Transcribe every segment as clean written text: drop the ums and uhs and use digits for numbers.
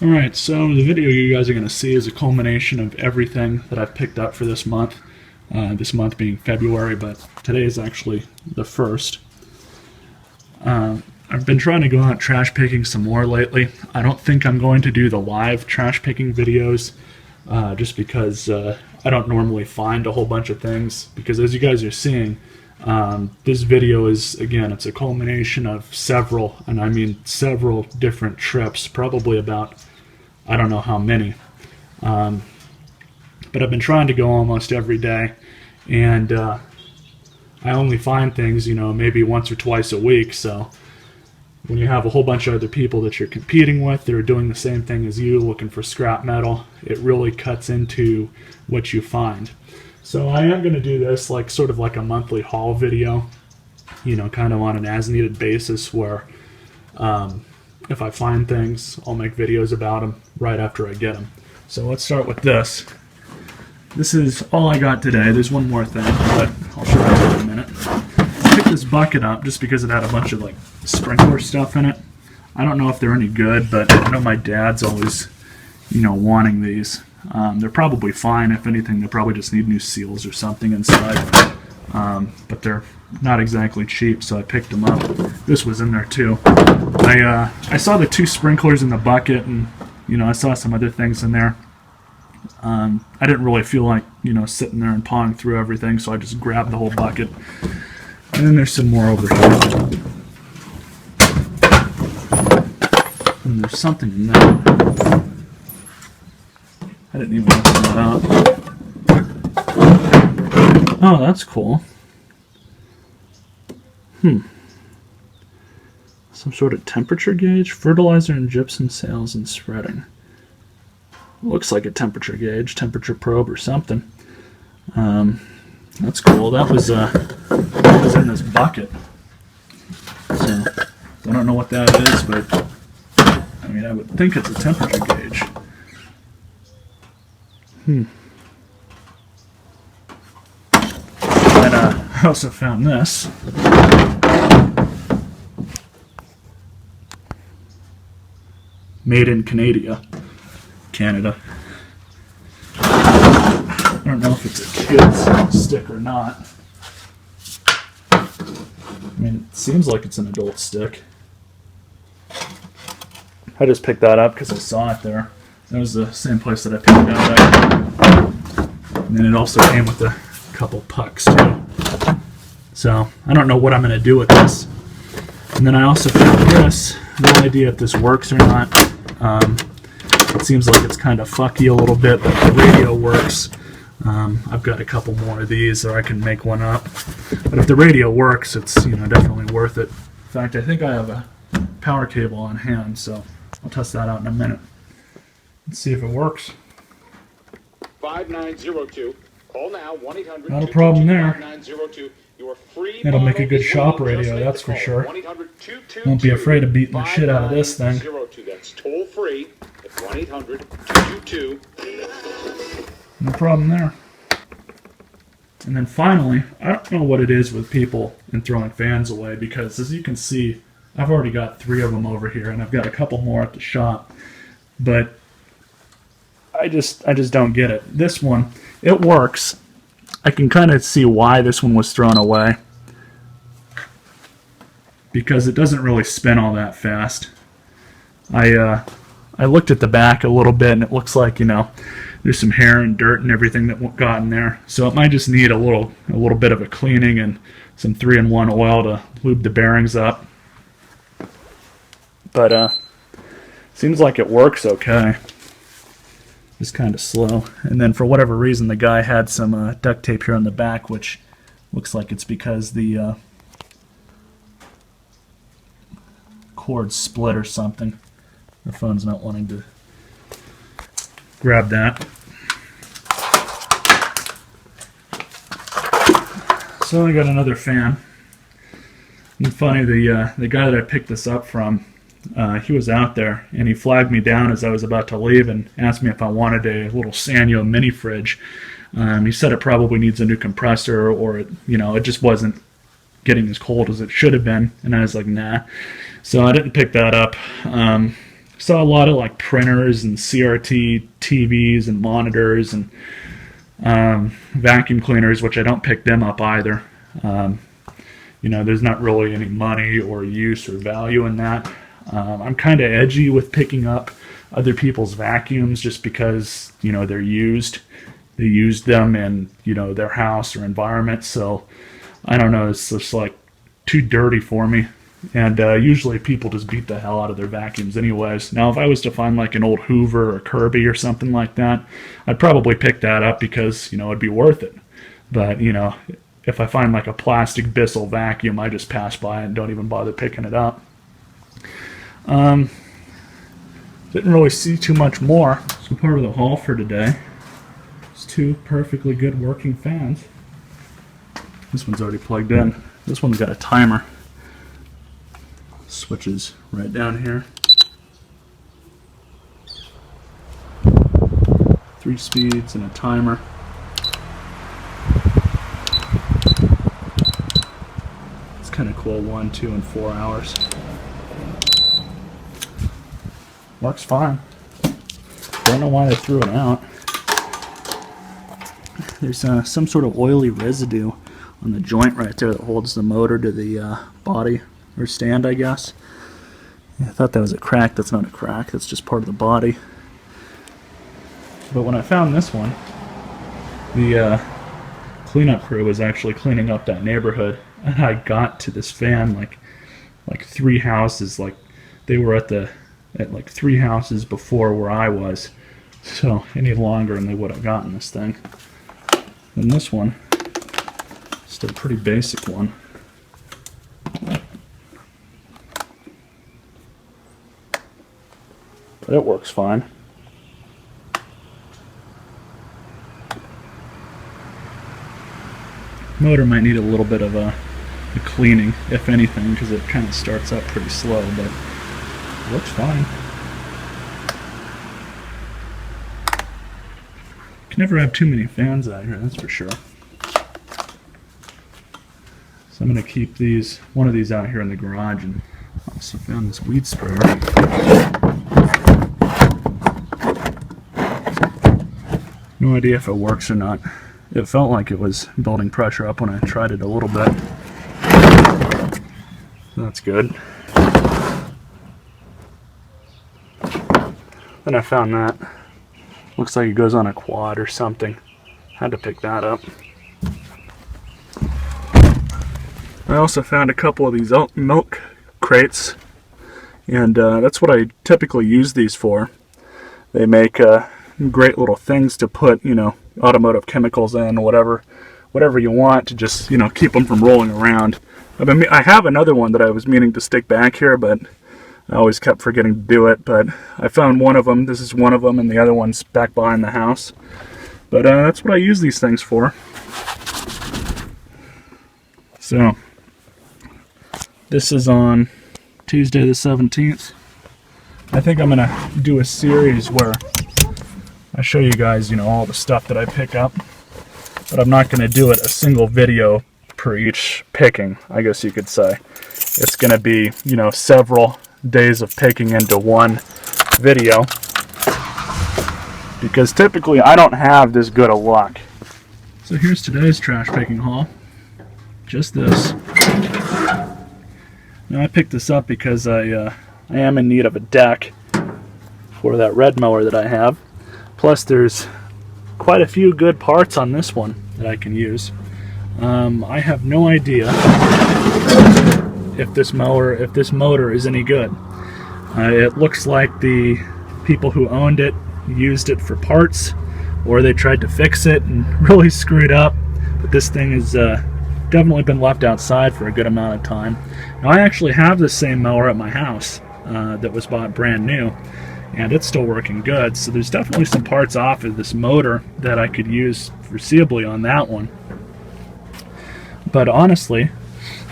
Alright, so the video you guys are going to see is a culmination of everything that I've picked up for this month. This month being February, but today is actually the 1st. I've been trying to go out trash picking some more lately. I don't think I'm going to do the live trash picking videos just because I don't normally find a whole bunch of things. Because as you guys are seeing, this video is, again, it's a culmination of several, and I mean several different trips, probably about, I don't know how many. But I've been trying to go almost every day, and I only find things, maybe once or twice a week. So when you have a whole bunch of other people that you're competing with that are doing the same thing as you, looking for scrap metal, it really cuts into what you find. So I am going to do this sort of like a monthly haul video, kind of on an as-needed basis where if I find things, I'll make videos about them right after I get them. So let's start with this. This is all I got today. There's one more thing, but I'll show you in a minute. I picked this bucket up just because it had a bunch of sprinkler stuff in it. I don't know if they're any good, but I know my dad's always, wanting these. They're probably fine. If anything, they probably just need new seals or something inside. But they're not exactly cheap, so I picked them up. This was in there too. I saw the 2 sprinklers in the bucket, and I saw some other things in there. I didn't really feel like sitting there and pawing through everything, so I just grabbed the whole bucket. And then there's some more over here. And there's something in there. I didn't even open that up. Oh, that's cool. Some sort of temperature gauge, fertilizer and gypsum sales and spreading. Looks like a temperature gauge, temperature probe or something. That's cool. That was in this bucket. So I don't know what that is, but I mean, I would think it's a temperature gauge. And I also found this. Made in Canada. I don't know if it's a kid's stick or not. I mean, it seems like it's an adult stick. I just picked that up because I saw it there. That was the same place that I picked it up at. And then it also came with a couple pucks too. So I don't know what I'm going to do with this. And then I also found this. No idea if this works or not. It seems like it's kind of fucky a little bit, but the radio works. I've got a couple more of these, or I can make one up. But if the radio works, it's definitely worth it. In fact, I think I have a power cable on hand, so I'll test that out in a minute. Let's see if it works. 5902. Call now. 1-800. Not a problem there. 5902. Your free It'll make a good shop radio, that's for sure. Won't be afraid of beating the shit out of this thing. That's toll free at 1-800-222. No problem there. And then finally, I don't know what it is with people and throwing fans away, because as you can see, I've already got 3 of them over here, and I've got a couple more at the shop. But I just don't get it. This one, it works. I can kind of see why this one was thrown away, because it doesn't really spin all that fast. I looked at the back a little bit, and it looks like there's some hair and dirt and everything that got in there. So it might just need a little bit of a cleaning and some 3-in-1 oil to lube the bearings up. But seems like it works okay. Just kind of slow. And then for whatever reason, the guy had some duct tape here on the back, which looks like it's because the cord split or something. The phone's not wanting to grab that. So I got another fan. And funny, the guy that I picked this up from, he was out there, and he flagged me down as I was about to leave and asked me if I wanted a little Sanyo mini fridge. He said it probably needs a new compressor, or it just wasn't getting as cold as it should have been, and I was like, nah. So I didn't pick that up. Saw a lot of like printers and CRT TVs and monitors and vacuum cleaners, which I don't pick them up either. You know, there's not really any money or use or value in that. I'm kind of edgy with picking up other people's vacuums just because, you know, they're used. They used them in, you know, their house or environment. So I don't know, it's just like too dirty for me. And usually people just beat the hell out of their vacuums anyways. Now, if I was to find like an old Hoover or Kirby or something like that, I'd probably pick that up because, you know, it'd be worth it. But, you know, if I find like a plastic Bissell vacuum, I just pass by it and don't even bother picking it up. Didn't really see too much more. So part of the haul for today is 2 perfectly good working fans. This one's already plugged in. This one's got a timer. Switches right down here. 3 speeds and a timer. It's kind of cool. 1, 2, and 4 hours. Works fine. Don't know why they threw it out. There's some sort of oily residue on the joint right there that holds the motor to the body or stand, I guess. Yeah, I thought that was a crack. That's not a crack. That's just part of the body. But when I found this one, the cleanup crew was actually cleaning up that neighborhood, and I got to this fan like 3 houses. Like they were at like 3 houses before where I was. So any longer and they would have gotten this thing. And this one, still a pretty basic one. But it works fine. Motor might need a little bit of a cleaning, if anything, because it kind of starts up pretty slow, but it looks fine. You can never have too many fans out here, that's for sure. So I'm going to keep one of these out here in the garage, and I also found this weed sprayer. No idea if it works or not. It felt like it was building pressure up when I tried it a little bit. That's good. Then I found that. Looks like it goes on a quad or something. Had to pick that up. I also found a couple of these milk crates, and that's what I typically use these for. They make great little things to put, you know, automotive chemicals in, whatever you want to just, you know, keep them from rolling around. I have another one that I was meaning to stick back here, but I always kept forgetting to do it. But I found one of them. This is one of them, and the other one's back behind the house. But that's what I use these things for. So this is on Tuesday the 17th. I think I'm gonna do a series where I show you guys, you know, all the stuff that I pick up, but I'm not going to do it a single video per each picking, I guess you could say. It's going to be, you know, several days of picking into one video, because typically I don't have this good of luck. So here's today's trash picking haul. Just this. Now I picked this up because I am in need of a deck for that red mower that I have. Plus, there's quite a few good parts on this one that I can use. I have no idea if this motor is any good. It looks like the people who owned it used it for parts, or they tried to fix it and really screwed up. But this thing has definitely been left outside for a good amount of time. Now, I actually have the same mower at my house that was bought brand new, and it's still working good. So there's definitely some parts off of this motor that I could use foreseeably on that one. But honestly,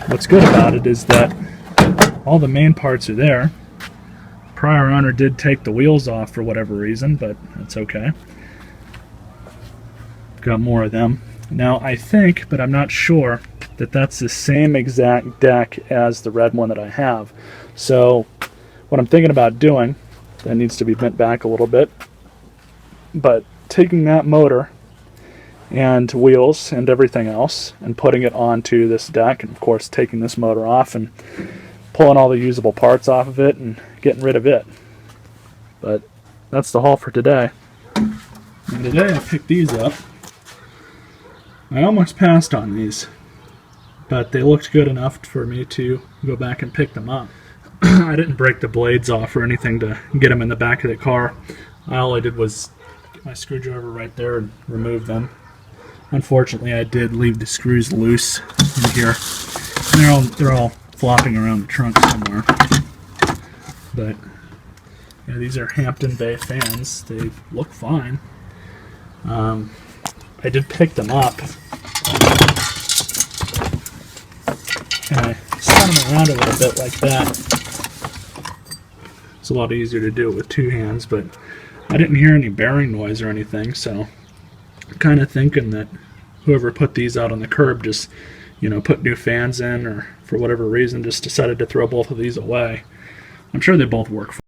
what's good about it is that all the main parts are there. Prior owner did take the wheels off for whatever reason, but that's okay. Got more of them. Now I think, but I'm not sure, that that's the same exact deck as the red one that I have. So what I'm thinking about doing that needs to be bent back a little bit. But taking that motor and wheels and everything else and putting it onto this deck, and of course taking this motor off and pulling all the usable parts off of it and getting rid of it. But that's the haul for today. And today I picked these up. I almost passed on these, but they looked good enough for me to go back and pick them up. I didn't break the blades off or anything to get them in the back of the car. All I did was get my screwdriver right there and remove them. Unfortunately, I did leave the screws loose in here. And they're all flopping around the trunk somewhere. But yeah, these are Hampton Bay fans. They look fine. I did pick them up, and I spun them around a little bit like that. It's a lot easier to do it with two hands, but I didn't hear any bearing noise or anything, so I'm kind of thinking that whoever put these out on the curb just, put new fans in, or for whatever reason just decided to throw both of these away. I'm sure they both work fine.